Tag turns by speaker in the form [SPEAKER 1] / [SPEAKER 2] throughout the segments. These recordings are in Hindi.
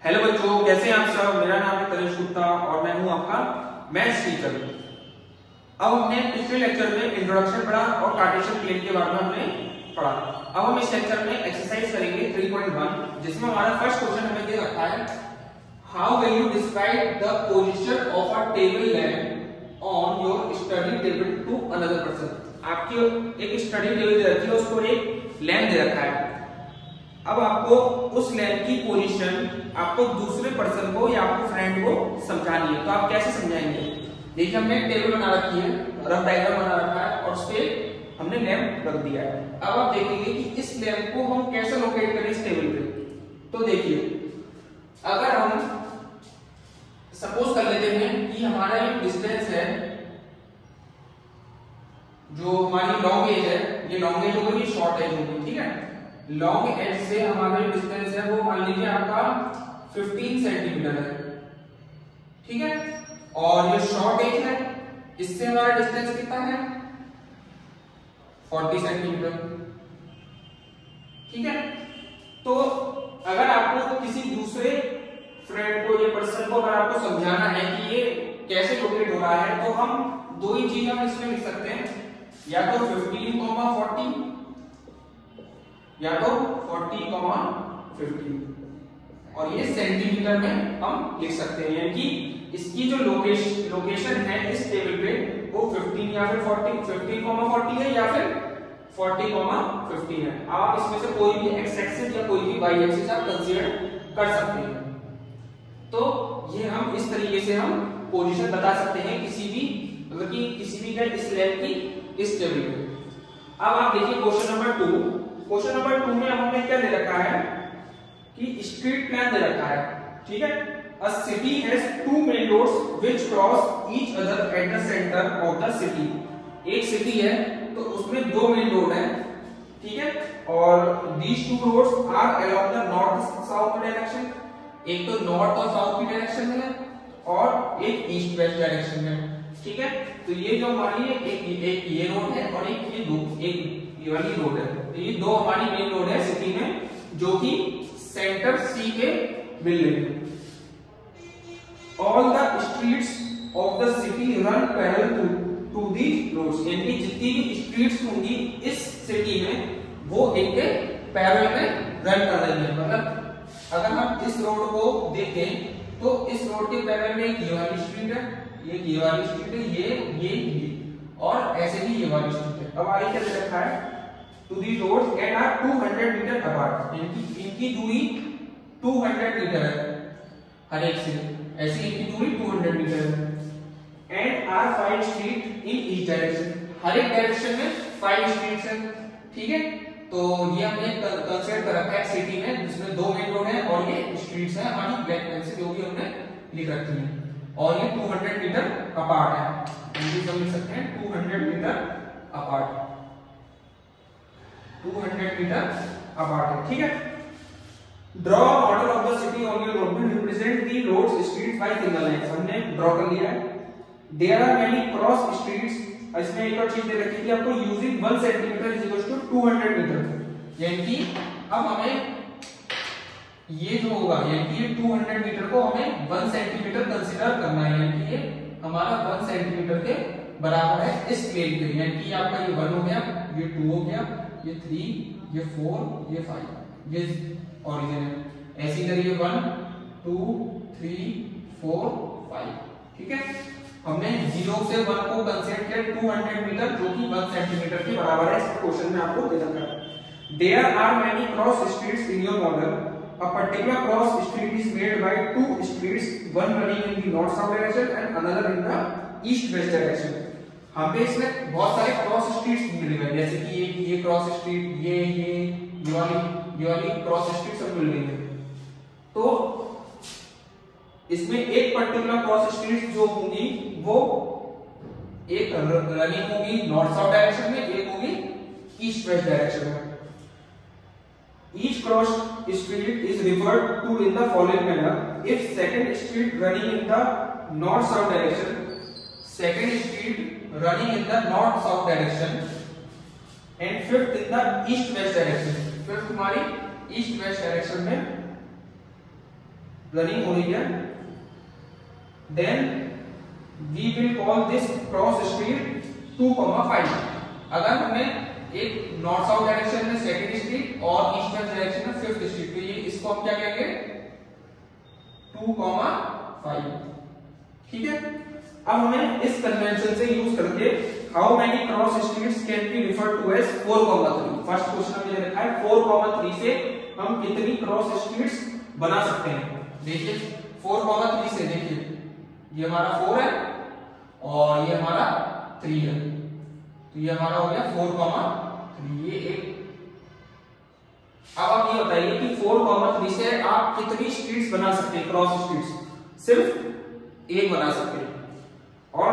[SPEAKER 1] हेलो बच्चों, कैसे हैं आप सब। मेरा नाम है तनिष गुप्ता और मैं हूं आपका मैथ्स टीचर। अब हमने पिछले लेक्चर में इंट्रोडक्शन पढ़ा और कार्टेशियन प्लेन के बारे में हमने पढ़ा। अब हम इस लेक्चर में एक्सरसाइज करेंगे 3.1, जिसमें हमारा फर्स्ट क्वेश्चन हमें दे रखा है, how will you describe the position of a table lamp on your study table to another person. आपकी एक स्टडी टेबल दे रखी है, उसको एक लैंप दे रखा है। अब आपको उस लैंप की पोजीशन आपको दूसरे पर्सन को या आपको फ्रेंड को समझानी है, तो आप कैसे समझाएंगे। देखिए, हमने एक टेबल बना रखी है, रफ डायग्राम बना रखा है और उस पे हमने लैंप रख दिया है। अब आप देखेंगे कि इस लैंप को हम कैसे लोकेट करें इस टेबल पे। तो देखिए, अगर हम सपोज कर लेते हैं कि हमारा ये डिस्टेंस है, जो हमारी लॉन्ग एज है, ये लॉन्ग एज होगी, शॉर्ट एज होगी, ठीक है। लॉन्ग एज से हमारा जो डिस्टेंस है वो मान लीजिए आपका 15 सेंटीमीटर है, ठीक है। और ये शॉर्ट एज है, इससे हमारा डिस्टेंस कितना है 40 सेंटीमीटर, ठीक है। तो अगर आपको किसी दूसरे फ्रेंड को या पर्सन को अगर आपको समझाना है कि ये कैसे लोकेट हो रहा है, तो हम दो ही चीज हम इसमें लिख सकते हैं, या तो 15,40 या तो 40,50 और ये सेंटीमीटर में हम लिख सकते हैं। यानी कि इसकी जो लोकेशन है इस टेबल पे वो 15 या फिर 15,40 है या फिर 40,50 है। आप इसमें से कोई भी एक्स एक्सिस या कोई भी वाई एक्सिस आप कंसीडर कर सकते हैं। तो ये हम इस तरीके से हम पोजीशन बता सकते हैं किसी भी इस लैंप की इस टेबल पे। अब आप देखिए क्वेश्चन नंबर 2। क्वेश्चन नंबर 2 में हमने क्या दे रखा है कि स्ट्रीट प्लान दे रखा है, ठीक है। A city has two main roads which cross each other at the centre of the city. एक सिटी है तो उसमें दो मेन रोड है, ठीक है। और these two roads are along the north south direction. एक तो नॉर्थ और साउथ की डायरेक्शन में है और एक ईस्ट वेस्ट डायरेक्शन में, ठीक है। तो ये जो हमारी एक ये रोड है और एक ये वाली रोड है। तो ये दो हमारी मेन रोड है सिटी में, जो कि सेंटर सी पे मिल रही है। All the streets of the city run parallel to these roads. यानी जितनी भी स्ट्रीट्स होंगी इस सिटी में वो एक के पैरेलल में रन कर रही है। मतलब अगर हम इस रोड को देखें तो इस रोड के पैरेलल में एक ये वाली स्ट्रीट है, ये वाली स्ट्रीट है, ये और ऐसे ही ये वाली स्ट्रीट है। अब आगे क्या दे रखा है, two the roads and are 200 metre apart. इनकी दूरी 200 मीटर है हर एक से, ऐसी इनकी दूरी 200 मीटर है। And are 5 street in each direction. हर एक डायरेक्शन में 5 स्ट्रीट्स हैं, ठीक है। तो ये हमने कंसीडर कर रखा है सिटी में, जिसमें दो मेन रोड है और ये स्ट्रीट्स हैं हमारी ब्लैक पेन से जो भी हमने लिख रखी है। और ये 200 मीटर अपार्ट है, इंग्लिश में लिख सकते हैं 200 मीटर अपार्ट, 200 मीटर अपार्ट है, ठीक है। Draw model of the city on your road में represent the roads street by single lines. हमने ड्रॉ कर लिया है। There are many cross streets. इसमें एक और चीज दे रखी है कि आपको using 1 centimetre is equal to 200 metre. यानी कि अब हमें ये जो होगा, यानी कि ये 200 मीटर को हमें 1 सेंटीमीटर कंसीडर करना है। यानी कि ये हमारा 1 सेंटीमीटर के बराबर है इस प्लेन के। यानी कि आपका ये 1 हो गया, ये 2 हो गया, ये 3, ये 4, ये 5, ये ओरिजिन है। ऐसी करिए 1 2 3 4 5, ठीक है। हमने 0 से 1 को कंसीडर किया 200 मीटर, जो कि 1 सेंटीमीटर के बराबर है। इस क्वेश्चन में आपको दे रखा है। There are many cross streets in your model. A particular cross street is made by 2 streets, one running in the north south direction and another in the east west direction. हमें इसमें बहुत सारे क्रॉस स्ट्रीट्स मिल गए, जैसे कि ये क्रॉस स्ट्रीट, ये वाली क्रॉस स्ट्रीट सब मिल गई है। तो इसमें एक पर्टिकुलर क्रॉस स्ट्रीट जो होंगी वो एक रनिंग होगी नॉर्थ साउथ डायरेक्शन में, एक होगी ईस्ट वेस्ट डायरेक्शन में। Each cross street is referred to in the following manner. If second street running in the north-south direction, second street running in the north-south direction, and fifth in the east-west direction. Fifth हमारी ईस्ट वेस्ट डायरेक्शन में रनिंग हो रही है, then we will call this cross street 2,5। अगर हमने एक नॉर्थ साउथ डायरेक्शन में सेकंड स्ट्रीट और ईस्ट वेस्ट डायरेक्शन में फिफ्थ स्ट्रीट, तो ये इसको हम क्या कहेंगे 2,5। ठीक है। अब हमें इस कन्वेंशन से यूज करके how many cross streets can be referred to as 4,3। First question में लिखा है 4,3 से हम कितनी क्रॉस स्ट्रीट्स बना सकते हैं। देखिए 4,3 से, देखिए ये हमारा 4 है और ये हमारा 3 है, तो ये हमारा हो गया 4,3। ये एक। अब आप ये बताइए कि 4,3 से आप कितनी स्ट्रीट्स बना सकते हैं, क्रॉस स्ट्रीट्स? सिर्फ एक बना सकते हैं। और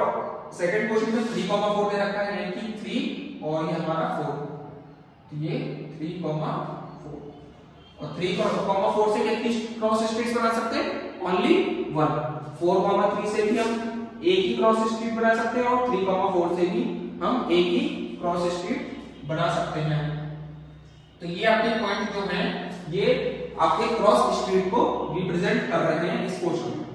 [SPEAKER 1] सेकंड क्वेश्चन में 3,4 दे रखा है, यानी कि 3 और ये हमारा 4, तो ये 3,4 और 3,4 से कितनी क्रॉस स्ट्रीट्स बना सकते हैं? ओनली 1। 4,3 से भी हम एक ही क्रॉस स्ट्रीट बना सकते हैं और 3,4 से भी हम एक ही क्रॉस स्ट्रीट बना सकते हैं। तो ये आपके पॉइंट जो है ये आपके क्रॉस स्ट्रीट को रिप्रेजेंट कर रहे हैं इस क्वेश्चन में।